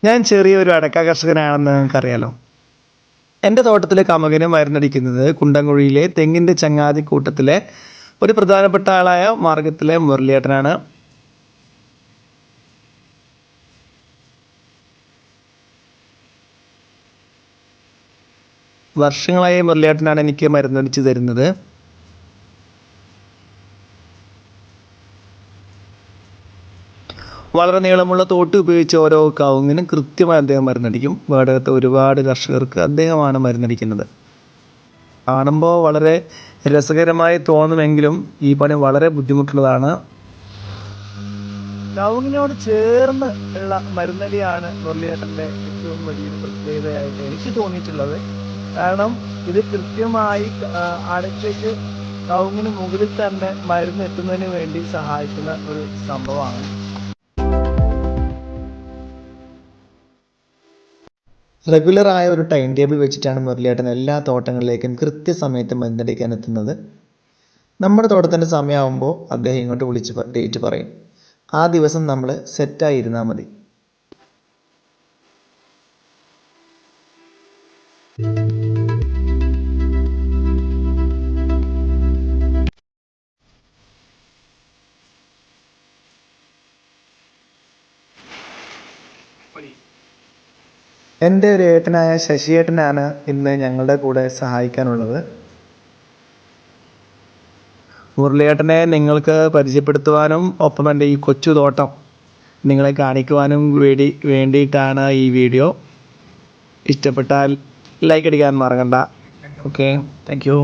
ഞാൻ ചെറിയൊരു അടക്ക കർഷകനാണെന്ന് നിങ്ങൾക്കറിയാലോ. എൻ്റെ തോട്ടത്തിലെ കമുകിന് മരുന്നടിക്കുന്നത് കുണ്ടംകുഴിയിലെ തെങ്ങിൻ്റെ ചങ്ങാതിക്കൂട്ടത്തിലെ ഒരു പ്രധാനപ്പെട്ട ആളായ മാർഗത്തിലെ മുരളിയേട്ടനാണ്. വർഷങ്ങളായി മുരളിയേട്ടനാണ് എനിക്ക് മരുന്നടിച്ച് തരുന്നത്. വളരെ നീളമുള്ള തോട്ടി ഉപയോഗിച്ച് ഓരോ കവുങ്ങിനും കൃത്യമായി അദ്ദേഹം മരുന്നടിക്കും. വേടകത്തെ ഒരുപാട് കർഷകർക്ക് അദ്ദേഹമാണ് മരുന്നടിക്കുന്നത്. കാണുമ്പോൾ വളരെ രസകരമായി തോന്നുമെങ്കിലും ഈ പണി വളരെ ബുദ്ധിമുട്ടുള്ളതാണ്. കവുങ്ങിനോട് ചേർന്ന് ഉള്ള മരുന്നടിയാണ് മുരളിയേട്ടൻ്റെ ഏറ്റവും വലിയൊരു പ്രത്യേകതയായിട്ട് എനിക്ക് തോന്നിയിട്ടുള്ളത്. കാരണം ഇത് കൃത്യമായി അടയ്ക്ക് കവുങ്ങിന് മുകളിൽ തന്നെ മരുന്ന് എത്തുന്നതിന് വേണ്ടി സഹായിക്കുന്ന ഒരു സംഭവമാണ്. റെഗുലറായ ഒരു ടൈം ടേബിൾ വെച്ചിട്ടാണ് മുരളിയേട്ടൻ എല്ലാ തോട്ടങ്ങളിലേക്കും കൃത്യസമയത്ത് മരുന്നടിക്കാൻ എത്തുന്നത്. നമ്മുടെ തോട്ടത്തിൻ്റെ സമയമാകുമ്പോൾ അദ്ദേഹം ഇങ്ങോട്ട് വിളിച്ച് ഡേറ്റ് പറയും. ആ ദിവസം നമ്മൾ സെറ്റായിരുന്നാൽ മതി. എൻ്റെ ഒരു ഏട്ടനായ ശശിയേട്ടനാണ് ഇന്ന് ഞങ്ങളുടെ കൂടെ സഹായിക്കാനുള്ളത്. മുരളിയേട്ടനെ നിങ്ങൾക്ക് പരിചയപ്പെടുത്തുവാനും ഒപ്പം എൻ്റെ ഈ കൊച്ചു തോട്ടം നിങ്ങളെ കാണിക്കുവാനും വേണ്ടിയിട്ടാണ് ഈ വീഡിയോ. ഇഷ്ടപ്പെട്ടാൽ ലൈക്ക് അടിക്കാൻ മറക്കണ്ട. Okay, thank you.